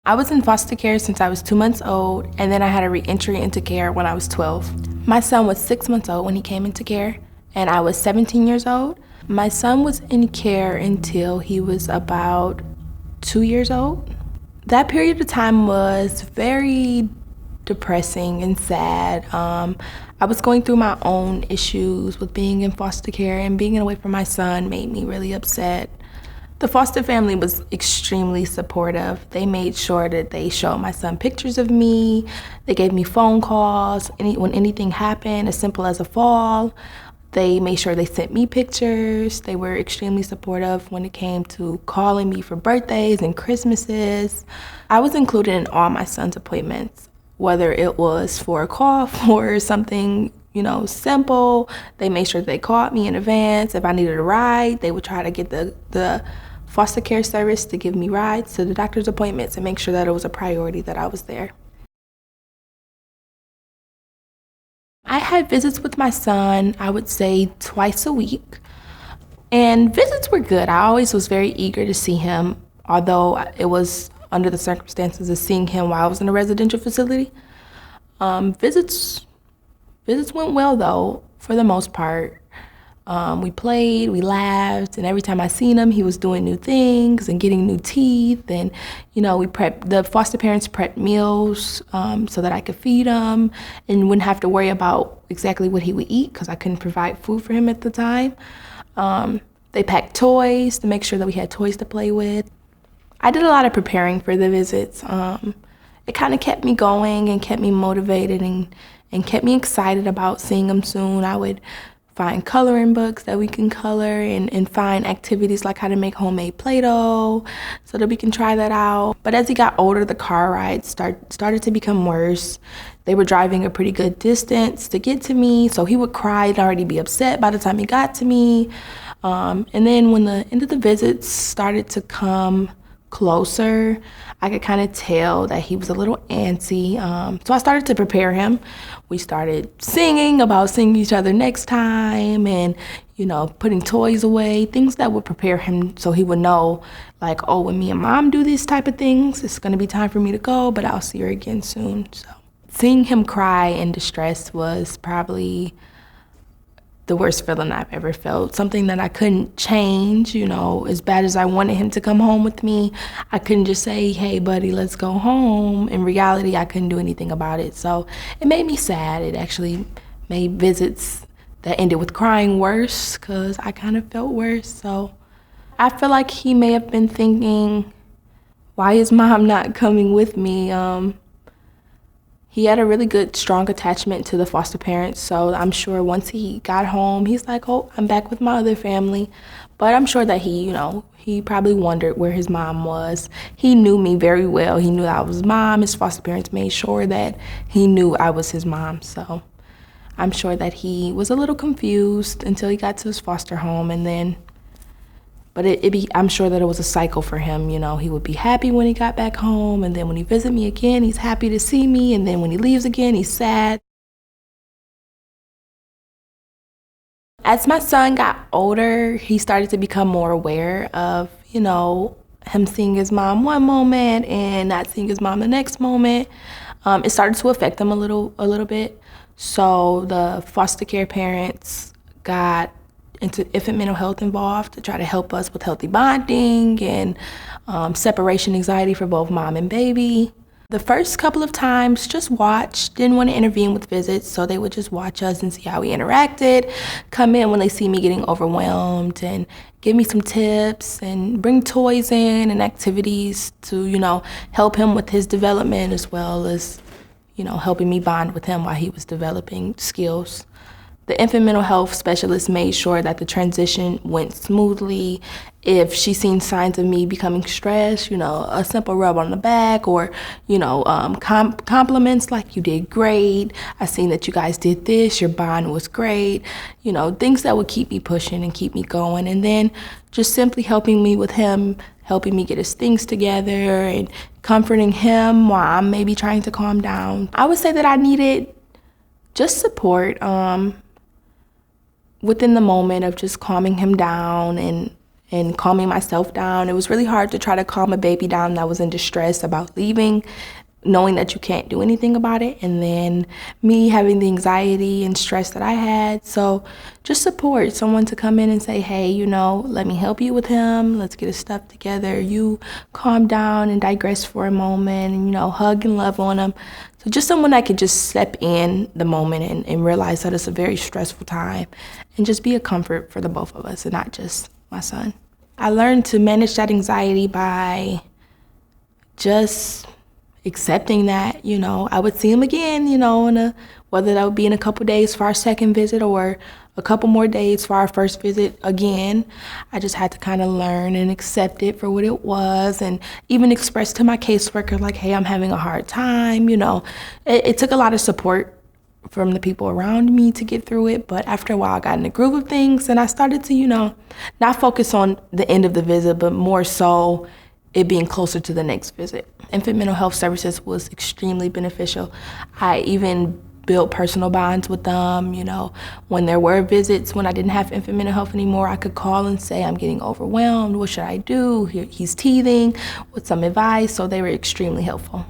I was in foster care since I was 2 months old, and then I had a re-entry into care when I was 12. My son was 6 months old when he came into care, and I was 17 years old. My son was in care until he was about 2 years old. That period of time was very depressing and sad. I was going through my own issues with being in foster care, and being away from my son made me really upset. The foster family was extremely supportive. They made sure that they showed my son pictures of me. They gave me phone calls when anything happened, as simple as a fall. They made sure they sent me pictures. They were extremely supportive when it came to calling me for birthdays and Christmases. I was included in all my son's appointments, whether it was for a cough or something, simple. They made sure they called me in advance. If I needed a ride, they would try to get the foster care service to give me rides to the doctor's appointments and make sure that it was a priority that I was there. I had visits with my son, I would say twice a week, and visits were good. I always was very eager to see him, although it was under the circumstances of seeing him while I was in a residential facility. Visits went well though, for the most part. We played, we laughed, and every time I seen him, he was doing new things and getting new teeth. And, the foster parents prepped meals so that I could feed him and wouldn't have to worry about exactly what he would eat because I couldn't provide food for him at the time. They packed toys to make sure that we had toys to play with. I did a lot of preparing for the visits. It kind of kept me going and kept me motivated and kept me excited about seeing him soon. I would find coloring books that we can color and find activities like how to make homemade Play-Doh so that we can try that out. But as he got older, the car rides started to become worse. They were driving a pretty good distance to get to me, so he would cry and already be upset by the time he got to me. And then when the end of the visits started to come closer, I could kind of tell that he was a little antsy. So I started to prepare him. We started singing about seeing each other next time and, putting toys away, things that would prepare him so he would know, like, oh, when me and mom do these type of things, it's going to be time for me to go, but I'll see her again soon. So seeing him cry in distress was probably the worst feeling I've ever felt, something that I couldn't change, as bad as I wanted him to come home with me. I couldn't just say, hey, buddy, let's go home. In reality, I couldn't do anything about it. So it made me sad. It actually made visits that ended with crying worse because I kind of felt worse. So I feel like he may have been thinking, why is mom not coming with me? He had a really good, strong attachment to the foster parents, so I'm sure once he got home, he's like, oh, I'm back with my other family. But I'm sure that he probably wondered where his mom was. He knew me very well. He knew I was his mom. His foster parents made sure that he knew I was his mom, so I'm sure that he was a little confused until he got to his foster home, and then but I'm sure that it was a cycle for him. He would be happy when he got back home, and then when he visit me again, he's happy to see me, and then when he leaves again, he's sad. As my son got older, he started to become more aware of, him seeing his mom one moment and not seeing his mom the next moment. It started to affect him a little bit. So the foster care parents got into infant mental health involved to try to help us with healthy bonding and separation anxiety for both mom and baby. The first couple of times, just watched, didn't want to intervene with visits, so they would just watch us and see how we interacted, come in when they see me getting overwhelmed and give me some tips and bring toys in and activities to, help him with his development as well as, helping me bond with him while he was developing skills. The infant mental health specialist made sure that the transition went smoothly. If she seen signs of me becoming stressed, a simple rub on the back or, compliments like you did great. I seen that you guys did this, your bond was great. Things that would keep me pushing and keep me going. And then just simply helping me with him, helping me get his things together and comforting him while I'm maybe trying to calm down. I would say that I needed just support. Within the moment of just calming him down and and calming myself down. It was really hard to try to calm a baby down that was in distress about leaving, knowing that you can't do anything about it, and then me having the anxiety and stress that I had. So just support, someone to come in and say, hey, let me help you with him. Let's get his stuff together. You calm down and digress for a moment and, hug and love on him. So just someone that could just step in the moment and realize that it's a very stressful time and just be a comfort for the both of us and not just my son. I learned to manage that anxiety by just accepting that, I would see him again, whether that would be in a couple days for our second visit or a couple more days for our first visit again. I just had to kind of learn and accept it for what it was, and even express to my caseworker, like, hey, I'm having a hard time, It took a lot of support from the people around me to get through it, but after a while I got in the groove of things, and I started to, not focus on the end of the visit, but more so it being closer to the next visit. Infant mental health services was extremely beneficial. I even built personal bonds with them. When there were visits, when I didn't have infant mental health anymore, I could call and say, I'm getting overwhelmed. What should I do? He's teething. With some advice. So they were extremely helpful.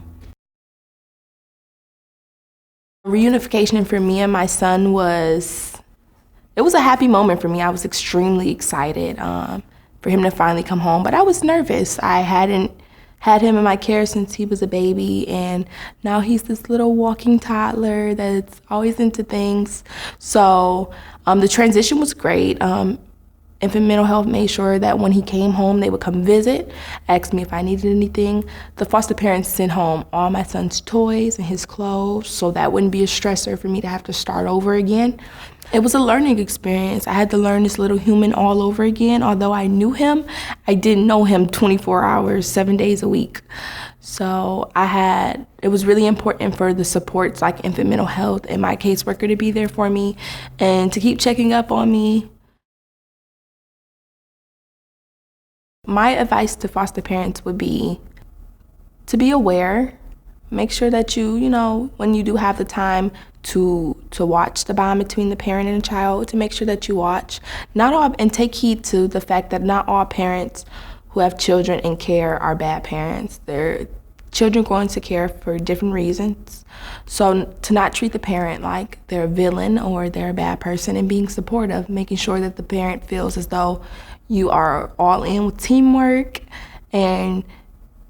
Reunification for me and my son it was a happy moment for me. I was extremely excited for him to finally come home, but I was nervous. I hadn't had him in my care since he was a baby, and now he's this little walking toddler that's always into things. So the transition was great. Infant mental health made sure that when he came home, they would come visit, ask me if I needed anything. The foster parents sent home all my son's toys and his clothes, so that wouldn't be a stressor for me to have to start over again. It was a learning experience. I had to learn this little human all over again. Although I knew him, I didn't know him 24 hours, 7 days a week. So it was really important for the supports like infant mental health and my caseworker to be there for me and to keep checking up on me. My advice to foster parents would be to be aware. Make sure that when you do have the time to watch the bond between the parent and the child, to make sure that you watch. And take heed to the fact that not all parents who have children in care are bad parents. They're children go into care for different reasons. So to not treat the parent like they're a villain or they're a bad person, and being supportive, making sure that the parent feels as though you are all in with teamwork and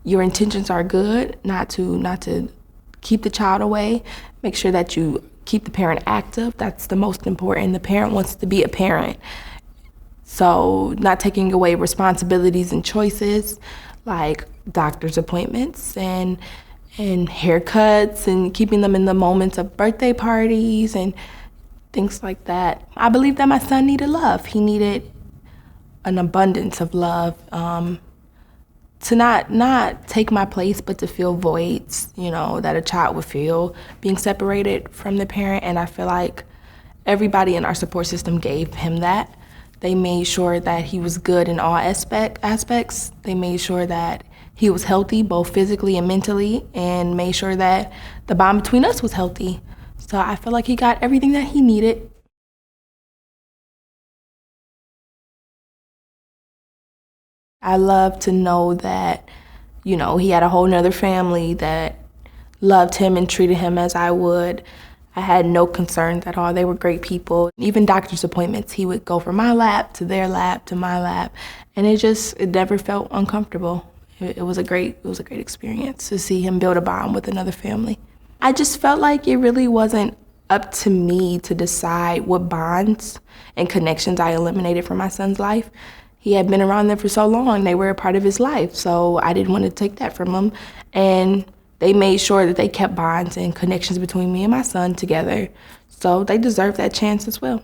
your intentions are good, not to keep the child away. Make sure that you keep the parent active. That's the most important. The parent wants to be a parent. So not taking away responsibilities and choices like doctor's appointments and haircuts, and keeping them in the moments of birthday parties and things like that. I believe that my son needed love. He needed an abundance of love. To not take my place, but to fill voids, that a child would feel being separated from the parent. And I feel like everybody in our support system gave him that. They made sure that he was good in all aspects. They made sure that he was healthy, both physically and mentally, and made sure that the bond between us was healthy. So I feel like he got everything that he needed. I love to know that, he had a whole nother family that loved him and treated him as I would. I had no concerns at all. They were great people. Even doctor's appointments, he would go from my lap to their lap to my lap, and it never felt uncomfortable. It was a great experience to see him build a bond with another family. I just felt like it really wasn't up to me to decide what bonds and connections I eliminated from my son's life. He had been around them for so long. They were a part of his life, so I didn't want to take that from him. And they made sure that they kept bonds and connections between me and my son together. So they deserve that chance as well.